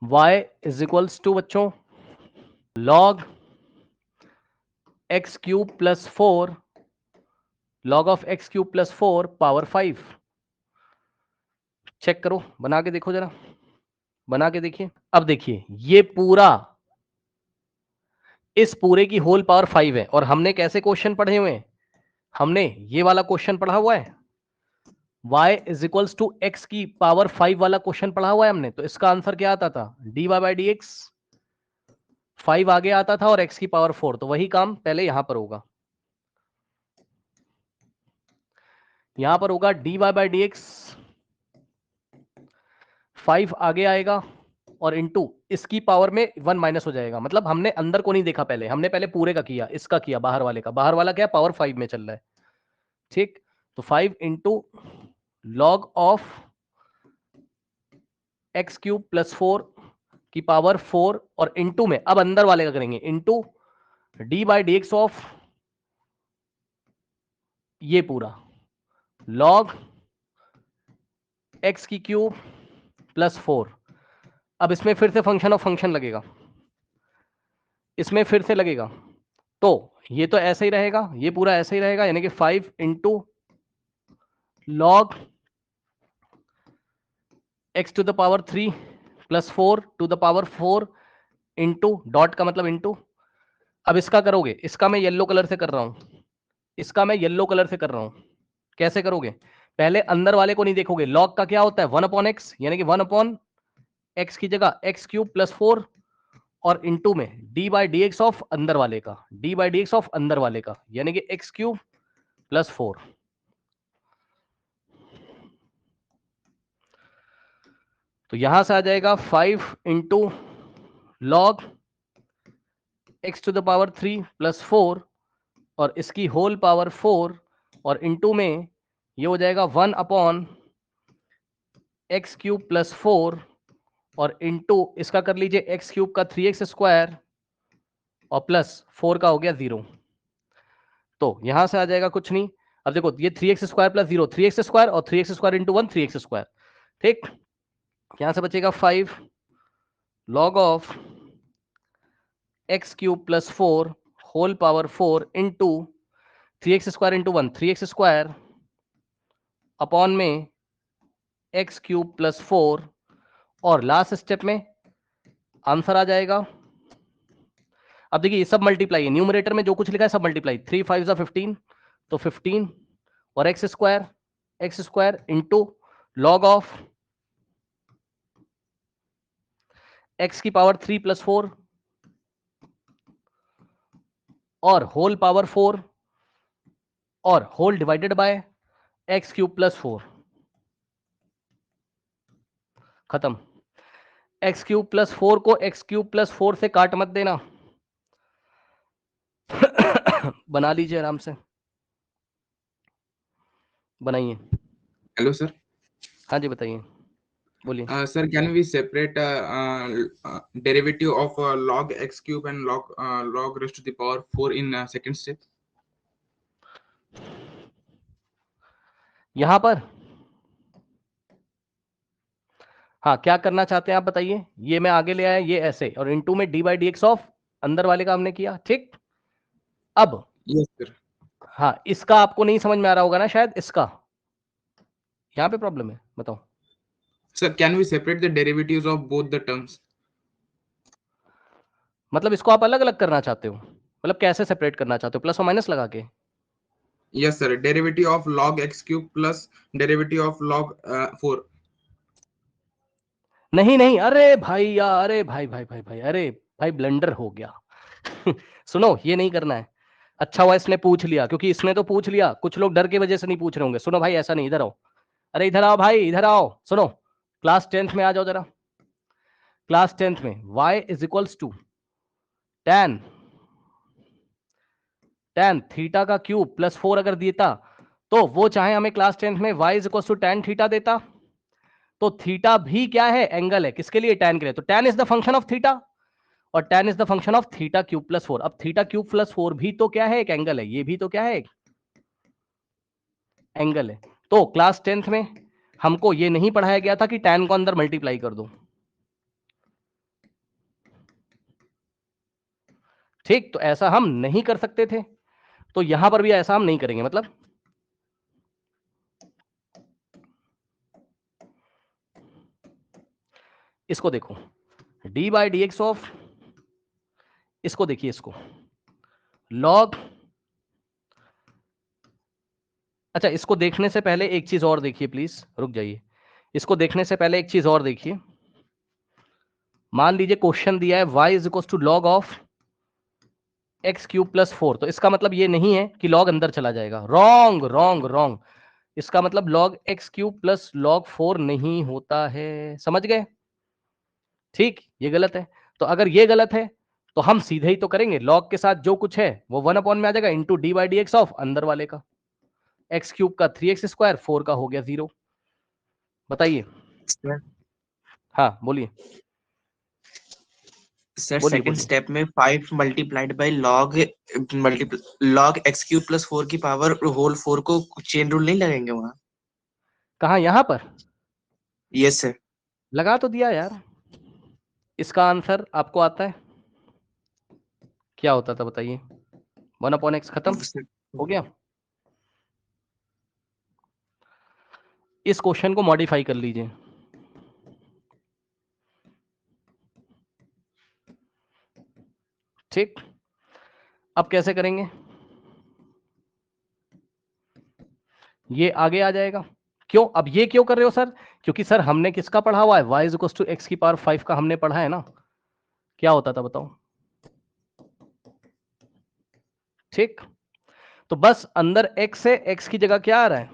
y is equals to बच्चों log x cube plus 4 log of x cube plus 4 power 5। चेक करो, बना के देखो जरा, बना के देखिए। अब देखिए ये पूरा, इस पूरे की होल पावर 5 है और हमने कैसे क्वेश्चन पढ़े हुए हैं, हमने ये वाला क्वेश्चन पढ़ा हुआ है, y is equals to x की पावर 5 वाला क्वेश्चन पढ़ा हुआ है हमने। तो इसका आंसर क्या आता था, dy बाई डी एक्स, 5 आगे आता था और x की पावर 4। तो वही काम पहले यहां पर होगा, यहां पर होगा dy बाई डी एक्स, 5 आगे आएगा और इनटू इसकी पावर में 1 माइनस हो जाएगा। मतलब हमने अंदर को नहीं देखा, पहले हमने पहले पूरे का किया, इसका किया, बाहर वाले का। बाहर वाला क्या, पावर 5 में चल रहा है, ठीक। तो 5 into log of x cube plus 4 की पावर 4 और इंटू में अब अंदर वाले का करेंगे, into D by D x of ये पूरा लॉग एक्स की क्यूब प्लस 4। अब इसमें फिर से फंक्शन ऑफ फंक्शन लगेगा, इसमें फिर से लगेगा। तो ये तो ऐसे ही रहेगा, ये पूरा ऐसे ही रहेगा, यानी कि 5 into log x to the power 3 plus 4 to the power 4 into dot का मतलब इंटू। अब इसका करोगे, इसका मैं येलो कलर से कर रहा हूं, इसका मैं येलो कलर से कर रहा हूं। कैसे करोगे, पहले अंदर वाले को नहीं देखोगे। लॉग का क्या होता है, 1 अपॉन एक्स, यानी कि 1 अपॉन एक्स की जगह एक्स क्यूब प्लस 4 और इंटू में D by D x of अंदर वाले का, D by D x of अंदर वाले का, यानी कि एक्स क्यूब प्लस 4। तो यहां से आ जाएगा 5 into log x to the power 3 plus 4 और इसकी होल पावर 4 और इंटू में ये हो जाएगा 1 अपॉन एक्स क्यूब प्लस 4 और इंटू इसका कर लीजिए एक्स क्यूब का 3x स्क्वायर और प्लस 4 का हो गया 0। तो यहां से आ जाएगा कुछ नहीं। अब देखो ये 3x square plus 0, 3x square और 3x square into 1, 3x square, ठीक। यहां से बचेगा 5 log of x cube plus 4 whole power 4 into 3x square into 1, 3x square upon में एक्स क्यूब प्लस 4 और लास्ट स्टेप में आंसर आ जाएगा। अब देखिए ये सब मल्टीप्लाई है, न्यूमरेटर में जो कुछ लिखा है सब मल्टीप्लाई, 3 5 जा 15, तो 15 और x square into log of x की पावर 3 प्लस 4 और होल पावर 4 और whole divided by x cube plus 4। खत्म। एक्स क्यूब प्लस 4 को एक्स क्यूब प्लस 4 से काट मत देना। बना लीजिए आराम से, बनाइए। Hello sir. हाँ जी बताइए, बोलिए। Sir, can we separate derivative of log x cube and log raised to the power 4 in second step? यहां पर हाँ क्या करना चाहते हैं आप बताइए। ये मैं आगे ले आया, ये ऐसे, और इनटू में D by D x of अंदर वाले का हमने किया, ठीक। अब Yes, sir. हाँ इसका आपको नहीं समझ में आ रहा होगा ना शायद, इसका यहाँ पे प्रॉब्लम है, बताओ। Sir, can we separate the derivatives of both the terms? मतलब इसको आप अलग अलग करना चाहते हो, मतलब कैसे सेपरेट करना चाहते हो, प्लस और माइनस लगा के। Yes, sir. Derivative of log x cube plus derivative of log 4. नहीं नहीं, अरे भाई यार, अरे भाई भाई भाई भाई, अरे भाई ब्लंडर हो गया। सुनो ये नहीं करना है। अच्छा हुआ इसने पूछ लिया, क्योंकि इसने तो पूछ लिया, कुछ लोग डर की वजह से नहीं पूछ रहे होंगे। सुनो भाई ऐसा नहीं, इधर आओ, अरे इधर आओ भाई, इधर आओ, सुनो। क्लास 10th में आ जाओ जरा। क्लास 10th में y is equals to ten ten theta का क्यूब प्लस 4 अगर देता तो वो चाहे हमें क्लास 10th में y is equals to ten theta देता। तो थीटा भी क्या है, एंगल है, किसके लिए, टेन के लिए। तो tan is the function of theta और tan is the function of theta cube plus 4। अब थीटा क्यूब प्लस 4 भी तो क्या है, एक एंगल है, ये भी तो क्या है, एक एंगल है। तो क्लास 10th में हमको ये नहीं पढ़ाया गया था कि टेन को अंदर मल्टीप्लाई कर दो। ठीक, तो ऐसा हम नहीं कर सकते थे, तो यहां पर भी ऐसा हम नहीं करेंगे। मतलब इसको देखो, D by D x of, इसको देखिए, इसको लॉग, अच्छा इसको देखने से पहले एक चीज और देखिए, प्लीज रुक जाइए। इसको देखने से पहले एक चीज और देखिए। मान लीजिए क्वेश्चन दिया है y is equal to log of x cube plus 4, तो इसका मतलब ये नहीं है कि लॉग अंदर चला जाएगा। रॉन्ग रॉन्ग रॉन्ग, इसका मतलब log x cube plus log 4 नहीं होता है, समझ गए? ठीक, ये गलत है। तो अगर ये गलत है तो हम सीधे ही तो करेंगे, लॉग के साथ जो कुछ है वो 1 अपॉन में आ जाएगा into D by D x of अंदर वाले का, एक्स क्यूब का 3x स्क्वायर, 4 का हो गया 0। बताइए। हाँ बोलिए। सर बोलिए सेकंड बोलिए। स्टेप में 5 multiplied by log x cube plus 4 की पावर होल 4 को चेन रूल नहीं लगेंगे वहां? कहाँ, यहां पर? Yes sir. लगा तो दिया यार। इसका आंसर आपको आता है? क्या होता था बताइए? 1 अपॉन एक्स, खत्म हो गया। इस क्वेश्चन को मॉडिफाई कर लीजिए। ठीक, अब कैसे करेंगे? ये आगे आ जाएगा। क्यों, अब ये क्यों कर रहे हो सर? क्योंकि सर हमने किसका पढ़ा हुआ है, y is equal to x की पावर 5 का हमने पढ़ा है ना। क्या होता था बताओ? ठीक, तो बस अंदर x है, x की जगह क्या आ रहा है?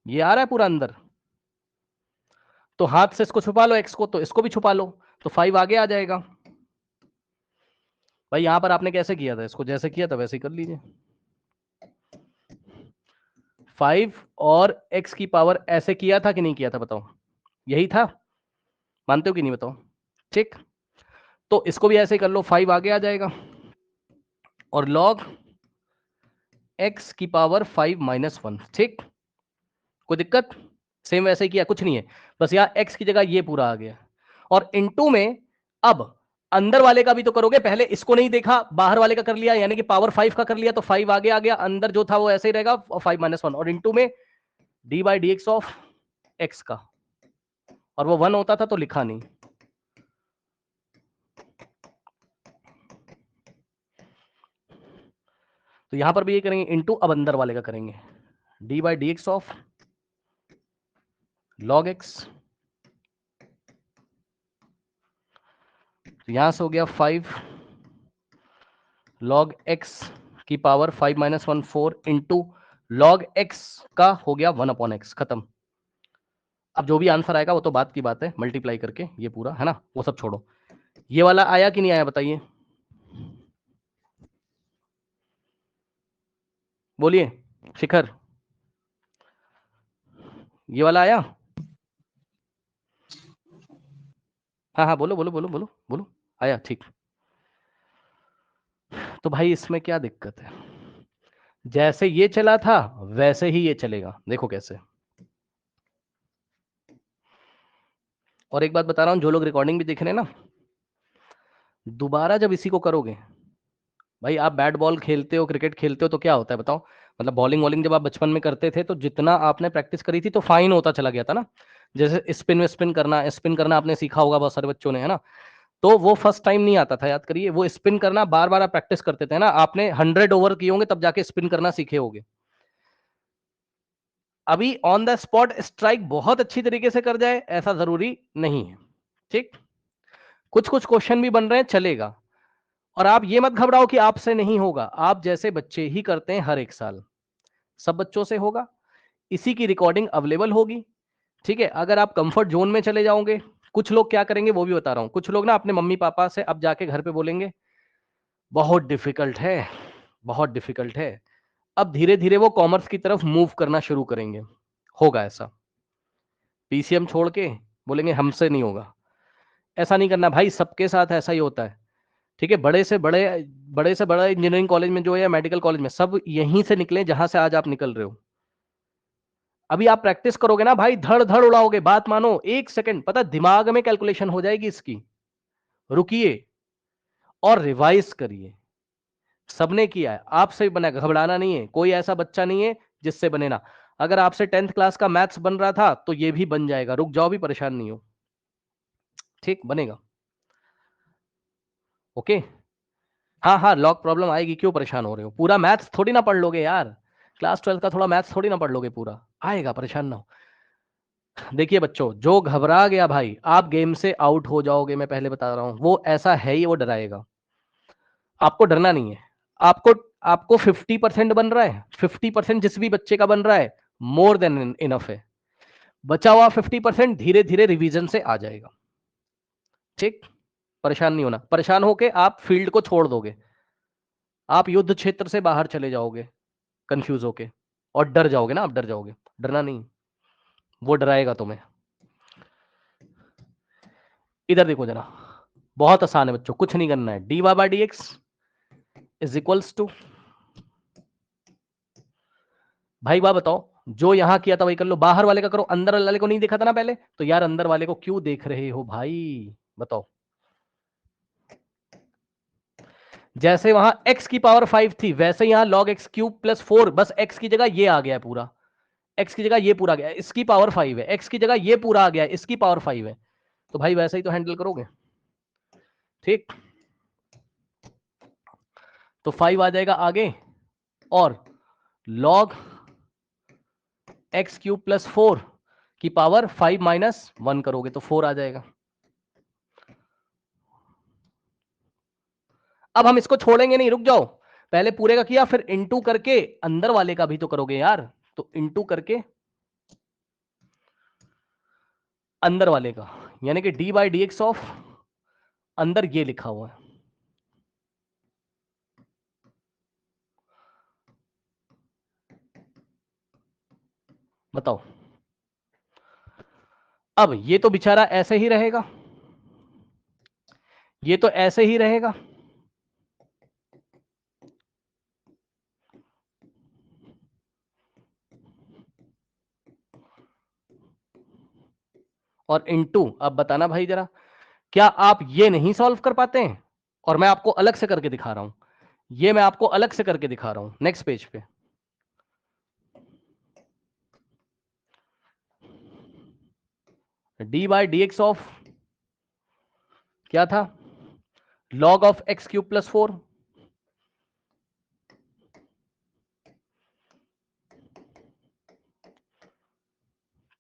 ये आ रहा है पूरा अंदर, तो हाथ से इसको छुपा लो x को, तो इसको भी छुपा लो, तो 5 आगे आ जाएगा। भाई यहां पर आपने कैसे किया था, इसको जैसे किया था वैसे ही कर लीजिए। 5 और x की पावर ऐसे किया था कि नहीं किया था बताओ? यही था, मानते हो कि नहीं बताओ? ठीक, तो इसको भी ऐसे ही कर लो, 5 आगे आ जाएगा और लॉग x की पावर 5 माइनस 1। ठीक, कोई दिक्कत? सेम वैसे ही किया, कुछ नहीं है, बस यहाँ x की जगह ये पूरा आ गया। और इनटू में अब अंदर वाले का भी तो करोगे, पहले इसको नहीं देखा, बाहर वाले का कर लिया, यानी कि पावर 5 का कर लिया, तो 5 आगे आ गया, अंदर जो था वो ऐसे ही रहेगा, और 5 माइनस 1, और इनटू में D by D x of x का, और वो 1 होता था तो लिखा नहीं। तो यहां पर भी ये करेंगे इंटू, अब अंदर वाले का करेंगे, D by D x of log x, तो यहां से हो गया 5 लॉग एक्स की power 5 minus 1 4 into log x का हो गया 1 अपॉन एक्स, खत्म। अब जो भी आंसर आएगा वो तो बात की बात है, मल्टीप्लाई करके ये पूरा है ना, वो सब छोड़ो। ये वाला आया कि नहीं आया बताइए? बोलिए शिखर, ये वाला आया? हाँ हाँ बोलो बोलो बोलो बोलो बोलो, आया, ठीक। तो भाई इसमें क्या दिक्कत है, जैसे ये चला था वैसे ही ये चलेगा, देखो कैसे। और एक बात बता रहा हूं, जो लोग रिकॉर्डिंग भी देख रहे हैं ना, दोबारा जब इसी को करोगे, भाई आप बैट बॉल खेलते हो, क्रिकेट खेलते हो, तो क्या होता है बताओ? मतलब बॉलिंग वॉलिंग जब आप बचपन में करते थे तो जितना आपने प्रैक्टिस करी थी तो फाइन होता चला गया था ना। जैसे स्पिन करना आपने सीखा होगा बहुत सारे बच्चों ने, है ना। तो वो फर्स्ट टाइम नहीं आता था, याद करिए, वो स्पिन करना बार बार आप प्रैक्टिस करते थे ना, आपने 100 ओवर किए होंगे तब जाके स्पिन करना सीखे होंगे। अभी ऑन द स्पॉट स्ट्राइक बहुत अच्छी तरीके से कर जाए ऐसा जरूरी नहीं है। ठीक, कुछ कुछ क्वेश्चन भी बन रहे हैं, चलेगा। और आप ये मत घबराओ कि आपसे नहीं होगा, आप जैसे बच्चे ही करते हैं हर एक साल, सब बच्चों से होगा। इसी की रिकॉर्डिंग अवेलेबल होगी। ठीक है, अगर आप कंफर्ट जोन में चले जाओगे, कुछ लोग क्या करेंगे वो भी बता रहा हूं, कुछ लोग ना अपने मम्मी पापा से अब जाके घर पे बोलेंगे बहुत डिफिकल्ट है, बहुत डिफिकल्ट है। अब धीरे धीरे वो कॉमर्स की तरफ मूव करना शुरू करेंगे, होगा ऐसा। पीसीएम छोड़ के बोलेंगे हमसे नहीं होगा। ऐसा नहीं करना भाई, सबके साथ ऐसा ही होता है। ठीक है, बड़े से बड़ा इंजीनियरिंग कॉलेज में जो है या मेडिकल कॉलेज में, सब यहीं से निकले जहां से आज आप निकल रहे हो। अभी आप प्रैक्टिस करोगे ना भाई, धड़ धड़ उड़ाओगे, बात मानो। एक सेकंड, पता दिमाग में कैलकुलेशन हो जाएगी इसकी, रुकिए और रिवाइज करिए। सबने किया है, आपसे भी बनेगा, घबराना नहीं है। कोई ऐसा बच्चा नहीं है जिससे बने ना। अगर आपसे 10th क्लास का मैथ्स बन रहा था तो ये भी बन जाएगा, रुक जाओ, भी परेशान नहीं हो, ठीक, बनेगा। ओके, हाँ हाँ, लॉग प्रॉब्लम आएगी, क्यों परेशान हो रहे हो? पूरा मैथ्स थोड़ी ना पढ़ लोगे यार, क्लास 12 का थोड़ा मैथ्स थोड़ी ना पढ़ लोगे, पूरा आएगा, परेशान ना हो। देखिए बच्चों, जो घबरा गया भाई, आप गेम से आउट हो जाओगे, मैं पहले बता रहा हूं, वो ऐसा है ही, वो डराएगा। आपको डरना नहीं है। आपको आपको 50% बन रहा है, 50% जिस भी बच्चे का बन रहा है, मोर देन इनफ है। बचा हुआ 50% धीरे धीरे रिवीजन से आ जाएगा, ठीक, परेशान नहीं होना। परेशान होके आप फील्ड को छोड़ दोगे, आप युद्ध क्षेत्र से बाहर चले जाओगे कंफ्यूज होके, और डर जाओगे ना, आप डर जाओगे। डरना नहीं, वो डराएगा तुम्हें। इधर देखो जरा, बहुत आसान है बच्चों, कुछ नहीं करना है। dy by dx is equals to, भाई वाह बताओ, जो यहां किया था वही कर लो, बाहर वाले का करो, अंदर वाले को नहीं देखा था ना पहले, तो यार अंदर वाले को क्यों देख रहे हो भाई, बताओ। जैसे वहां x की पावर 5 थी, वैसे यहां log x क्यूब प्लस 4, बस x की जगह ये आ गया है पूरा, x की जगह ये पूरा आ गया है, इसकी पावर 5 है, x की जगह ये पूरा आ गया है, इसकी पावर 5 है, तो भाई वैसे ही तो हैंडल करोगे, ठीक। तो 5 आ जाएगा आगे, और log x क्यूब प्लस 4 की पावर 5 माइनस 1 करोगे तो 4 आ जाएगा। अब हम इसको छोड़ेंगे नहीं, रुक जाओ, पहले पूरे का किया, फिर इनटू करके अंदर वाले का भी तो करोगे यार, तो इनटू करके अंदर वाले का, यानी कि D by D x of, अंदर ये लिखा हुआ है, बताओ। अब ये तो बेचारा ऐसे ही रहेगा, ये तो ऐसे ही रहेगा, और इनटू, अब बताना भाई जरा, क्या आप ये नहीं सॉल्व कर पाते हैं? और मैं आपको अलग से करके दिखा रहा हूं, ये मैं आपको अलग से करके दिखा रहा हूं, नेक्स्ट पेज पे। D by D x of क्या था, log of x cube plus 4,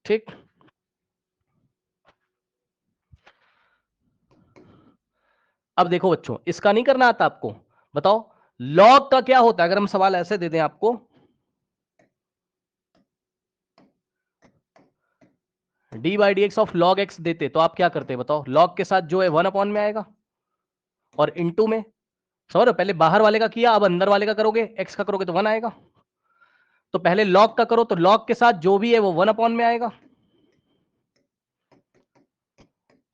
ठीक। अब देखो बच्चों, इसका नहीं करना आता आपको, बताओ log का क्या होता है? अगर हम सवाल ऐसे दे दें आपको, D by D x of log x देते तो आप क्या करते बताओ? log के साथ जो है 1 अपॉन में आएगा, और इनटू में, समझ रहे हो, पहले बाहर वाले का किया, अब अंदर वाले का करोगे, x का करोगे तो 1 आएगा। तो पहले log का करो, तो log के साथ जो भी है वो 1 अपॉन में आएगा,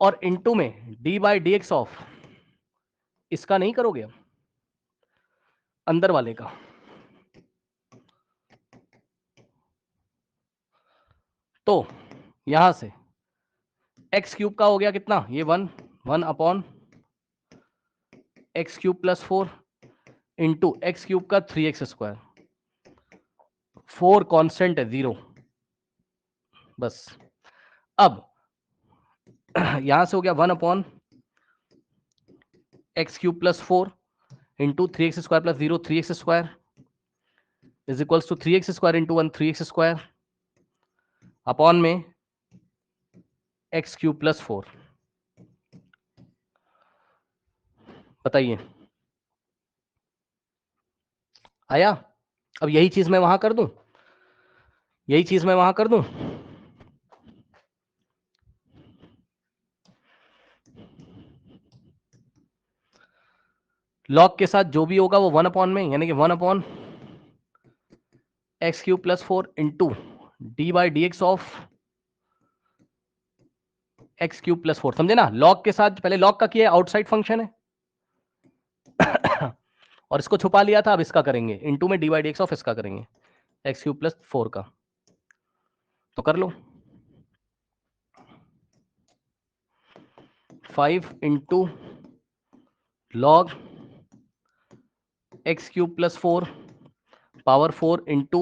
और इनटू में D by D x of, इसका नहीं करोगे अब, अंदर वाले का। तो यहां से एक्स क्यूब का हो गया कितना, ये 1 upon x cube plus 4 into x cube का 3x², 4 कांस्टेंट है 0, बस। अब यहां से हो गया 1 upon x cube plus 4 into 3x² plus 0, 3x² is equals to 3x² into 1, 3x² upon में एक्स क्यूब प्लस 4। बताइए आया? अब यही चीज मैं वहां कर दूं, यही चीज मैं वहां कर दूं, लॉग के साथ जो भी होगा वो 1 अपॉन में, यानी कि 1 upon x cube plus 4 into D by D x of x cube plus 4, समझे ना? लॉग के साथ पहले लॉग का किया, आउटसाइड फंक्शन है और इसको छुपा लिया था, अब इसका करेंगे इंटू में D by D x of इसका करेंगे, एक्स क्यूब प्लस 4 का, तो कर लो 5 into log x cube plus 4 power 4 into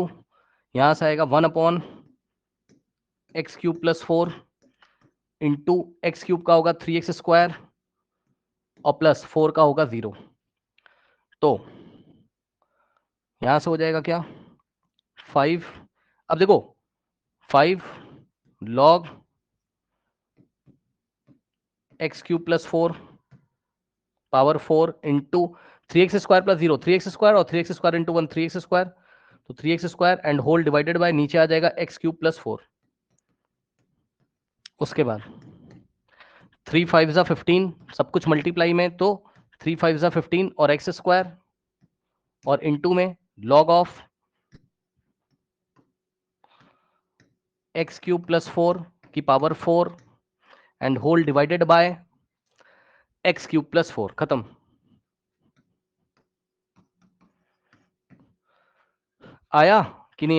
यहां से आएगा 1 upon x cube plus 4 into x cube का होगा 3x स्क्वायर और प्लस 4 का होगा 0। तो यहां से हो जाएगा क्या 5। अब देखो 5 log x cube plus 4 power 4 into 3x square plus 0 3x square और 3x square into 1 3x square, तो 3x square and whole divided by नीचे आ जाएगा एक्स क्यूब प्लस 4। उसके बाद 3 5 जा 15 सब कुछ मल्टीप्लाई में, तो 3 5 जा 15 और एक्स स्क्वायर और इंटू में log of x cube plus 4 की power 4 and whole divided by x cube plus 4। खत्म। आया कि नहीं आया?